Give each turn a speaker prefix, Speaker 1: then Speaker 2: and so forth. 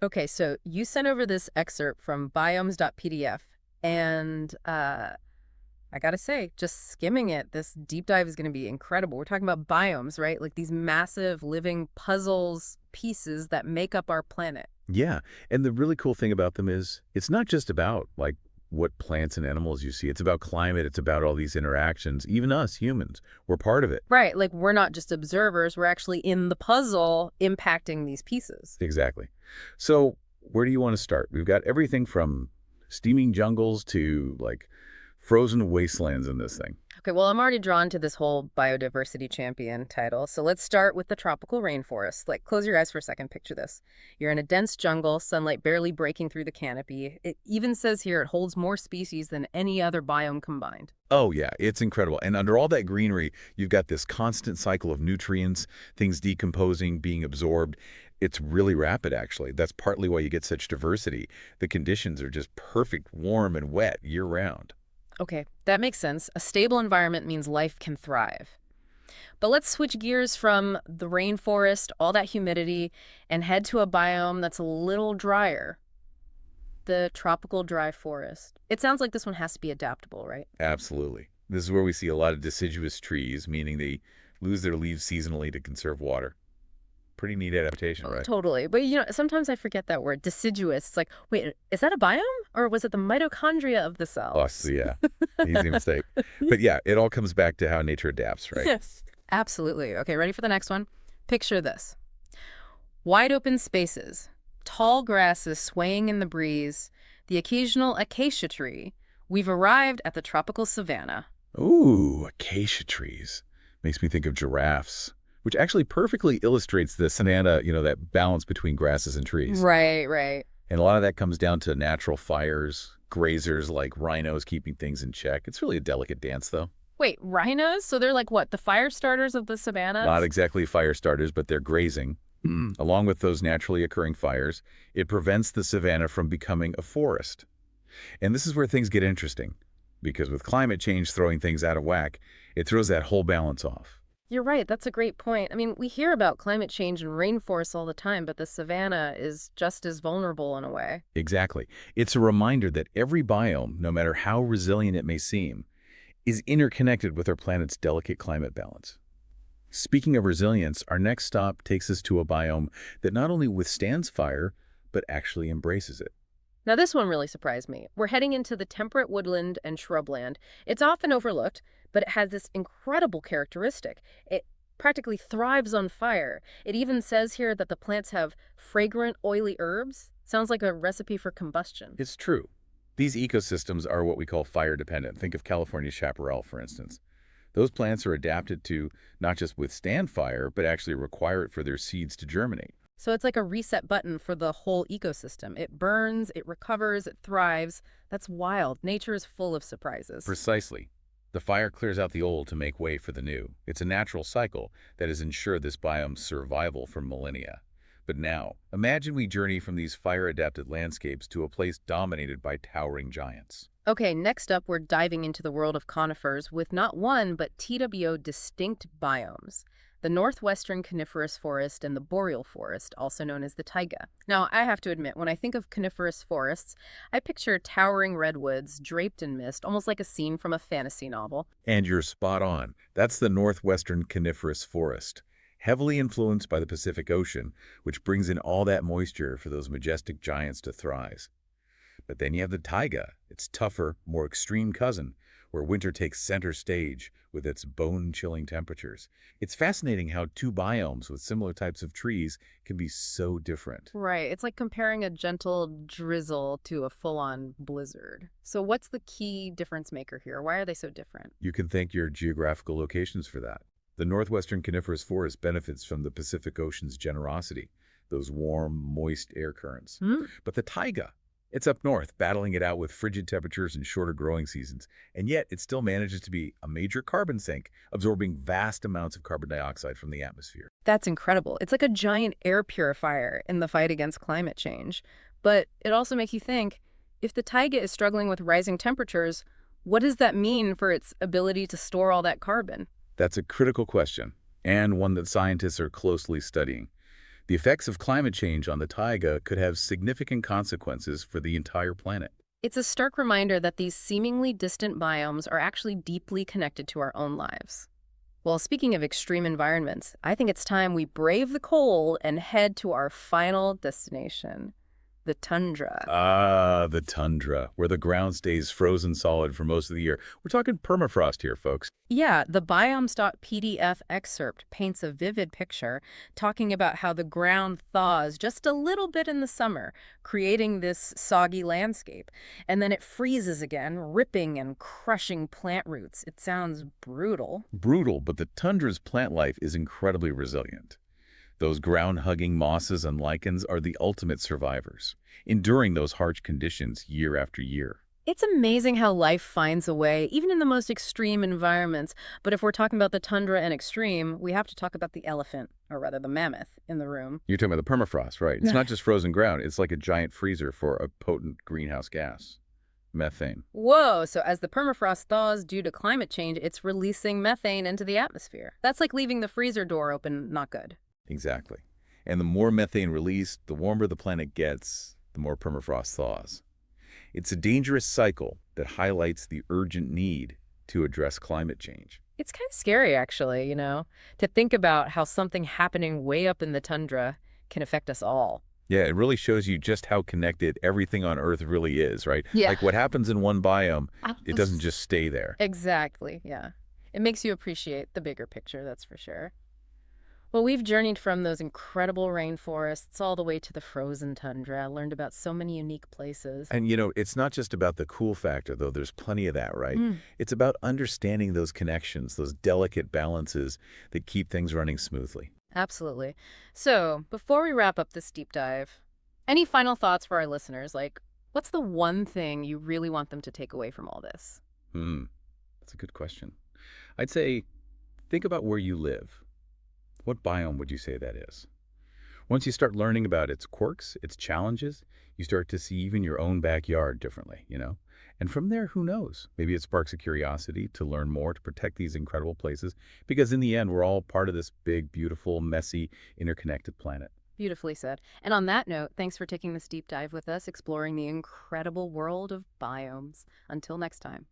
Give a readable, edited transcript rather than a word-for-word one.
Speaker 1: Okay, so you sent over this excerpt from biomes.pdf, and I gotta say, just skimming it, this deep dive is gonna be incredible. We're talking about biomes, right? Like these massive living puzzles, pieces that make up our planet.
Speaker 2: Yeah, and the really cool thing about them is it's not just about, like, what plants and animals you see. It's about climate. It's about all these interactions. Even us, humans, we're part of it.
Speaker 1: Right, like we're not just observers, we're actually in the puzzle impacting these pieces.
Speaker 2: Exactly. So where do you want to start? We've got everything from steaming jungles to, like, frozen wastelands in this thing.
Speaker 1: Okay, well, I'm already drawn to this whole biodiversity champion title. So let's start with the tropical rainforest. Like, close your eyes for a second. Picture this. You're in a dense jungle, sunlight barely breaking through the canopy. It even says here it holds more species than any other biome combined.
Speaker 2: Oh, yeah, it's incredible. And under all that greenery, you've got this constant cycle of nutrients, things decomposing, being absorbed. It's really rapid, actually. That's partly why you get such diversity. The conditions are just perfect, warm and wet year-round.
Speaker 1: Okay, that makes sense. A stable environment means life can thrive. But let's switch gears from the rainforest, all that humidity, and head to a biome that's a little drier. The tropical dry forest. It sounds like this one has to be adaptable, right?
Speaker 2: Absolutely. This is where we see a lot of deciduous trees, meaning they lose their leaves seasonally to conserve water. Pretty neat adaptation,
Speaker 1: Oh,
Speaker 2: right?
Speaker 1: totally. But sometimes I forget that word, deciduous. It's like, wait, is that a biome? Or was it the mitochondria of the
Speaker 2: Oh,
Speaker 1: cell?
Speaker 2: so yeah, easy mistake. But yeah, it all comes back to how nature adapts, right?
Speaker 1: Yes. Absolutely. Okay, ready for the next one? Picture this. Wide open spaces, tall grasses swaying in the breeze, the occasional acacia tree. We've arrived at the tropical savanna.
Speaker 2: Ooh, acacia trees. Makes me think of giraffes, which actually perfectly illustrates the savanna, that balance between grasses and trees.
Speaker 1: Right, right.
Speaker 2: And a lot of that comes down to natural fires, grazers like rhinos keeping things in check. It's really a delicate dance, though.
Speaker 1: Wait, rhinos? So they're like what, the fire starters of the
Speaker 2: Not
Speaker 1: savannas?
Speaker 2: exactly fire starters, but they're grazing. Along with those naturally occurring fires, it prevents the savanna from becoming a forest. And this is where things get interesting, because with climate change throwing things out of whack, it throws that whole balance off.
Speaker 1: You're right. That's a great point. I mean, we hear about climate change and rainforests all the time, but the savanna is just as vulnerable in a way.
Speaker 2: Exactly. It's a reminder that every biome, no matter how resilient it may seem, is interconnected with our planet's delicate climate balance. Speaking of resilience, our next stop takes us to a biome that not only withstands fire, but actually embraces it.
Speaker 1: Now, this one really surprised me. We're heading into the temperate woodland and shrubland. It's often overlooked, but it has this incredible characteristic. It practically thrives on fire. It even says here that the plants have fragrant, oily herbs. Sounds like a recipe for combustion.
Speaker 2: It's true. These ecosystems are what we call fire dependent. Think of California's chaparral, for instance. Those plants are adapted to not just withstand fire, but actually require it for their seeds to germinate.
Speaker 1: So it's like a reset button for the whole ecosystem. It burns, it recovers, it thrives. That's wild. Nature is full of surprises.
Speaker 2: Precisely. The fire clears out the old to make way for the new. It's a natural cycle that has ensured this biome's survival for millennia. But now, imagine we journey from these fire-adapted landscapes to a place dominated by towering giants.
Speaker 1: Okay, next up, we're diving into the world of conifers with not one, but TWO distinct biomes. The northwestern coniferous forest and the boreal forest, also known as the taiga. Now, I have to admit, when I think of coniferous forests, I picture towering redwoods draped in mist, almost like a scene from a fantasy novel.
Speaker 2: And you're spot on. That's the northwestern coniferous forest, heavily influenced by the Pacific Ocean, which brings in all that moisture for those majestic giants to thrive. But then you have the taiga, its tougher, more extreme cousin, where winter takes center stage with its bone-chilling temperatures. It's fascinating how two biomes with similar types of trees can be so different.
Speaker 1: Right, it's like comparing a gentle drizzle to a full-on blizzard. So what's the key difference maker here? Why are they so different?
Speaker 2: You can thank your geographical locations for that. The northwestern coniferous forest benefits from the Pacific Ocean's generosity, those warm, moist air currents.
Speaker 1: Hmm?
Speaker 2: But the taiga, it's up north, battling it out with frigid temperatures and shorter growing seasons, and yet it still manages to be a major carbon sink, absorbing vast amounts of carbon dioxide from the atmosphere.
Speaker 1: That's incredible. It's like a giant air purifier in the fight against climate change. But it also makes you think, if the taiga is struggling with rising temperatures, what does that mean for its ability to store all that carbon?
Speaker 2: That's a critical question, and one that scientists are closely studying. The effects of climate change on the taiga could have significant consequences for the entire planet.
Speaker 1: It's a stark reminder that these seemingly distant biomes are actually deeply connected to our own lives. Well, speaking of extreme environments, I think it's time we brave the cold and head to our final destination, the tundra.
Speaker 2: Ah, the tundra, where the ground stays frozen solid for most of the year. We're talking permafrost here, folks.
Speaker 1: Yeah, the biomes.pdf excerpt paints a vivid picture, talking about how the ground thaws just a little bit in the summer, creating this soggy landscape. And then it freezes again, ripping and crushing plant roots. It sounds brutal.
Speaker 2: Brutal, but the tundra's plant life is incredibly resilient. Those ground-hugging mosses and lichens are the ultimate survivors, enduring those harsh conditions year after year.
Speaker 1: It's amazing how life finds a way, even in the most extreme environments. But if we're talking about the tundra and extreme, we have to talk about the elephant, or rather the mammoth, in the room.
Speaker 2: You're talking about the permafrost, right? It's not just frozen ground. It's like a giant freezer for a potent greenhouse gas, methane.
Speaker 1: Whoa, so as the permafrost thaws due to climate change, it's releasing methane into the atmosphere. That's like leaving the freezer door open, not good.
Speaker 2: Exactly. And the more methane released, the warmer the planet gets, the more permafrost thaws. It's a dangerous cycle that highlights the urgent need to address climate change.
Speaker 1: It's kind of scary, actually, to think about how something happening way up in the tundra can affect us all.
Speaker 2: Yeah, it really shows you just how connected everything on Earth really is, right?
Speaker 1: Yeah.
Speaker 2: Like what happens in one biome, it doesn't just stay there.
Speaker 1: Exactly, yeah. It makes you appreciate the bigger picture, that's for sure. Well, we've journeyed from those incredible rainforests all the way to the frozen tundra, learned about so many unique places.
Speaker 2: And it's not just about the cool factor, though. There's plenty of that, right?
Speaker 1: Mm,
Speaker 2: It's about understanding those connections, those delicate balances that keep things running smoothly.
Speaker 1: absolutely. So, before we wrap up this deep dive, any final thoughts for our listeners? Like, what's the one thing you really want them to take away from all this?
Speaker 2: Hmm, that's a good question. I'd say think about where you live. What biome would you say that is? Once you start learning about its quirks, its challenges, you start to see even your own backyard differently. And from there, who knows? Maybe it sparks a curiosity to learn more, to protect these incredible places, because in the end, we're all part of this big, beautiful, messy, interconnected planet.
Speaker 1: Beautifully said. And on that note, thanks for taking this deep dive with us, exploring the incredible world of biomes. Until next time.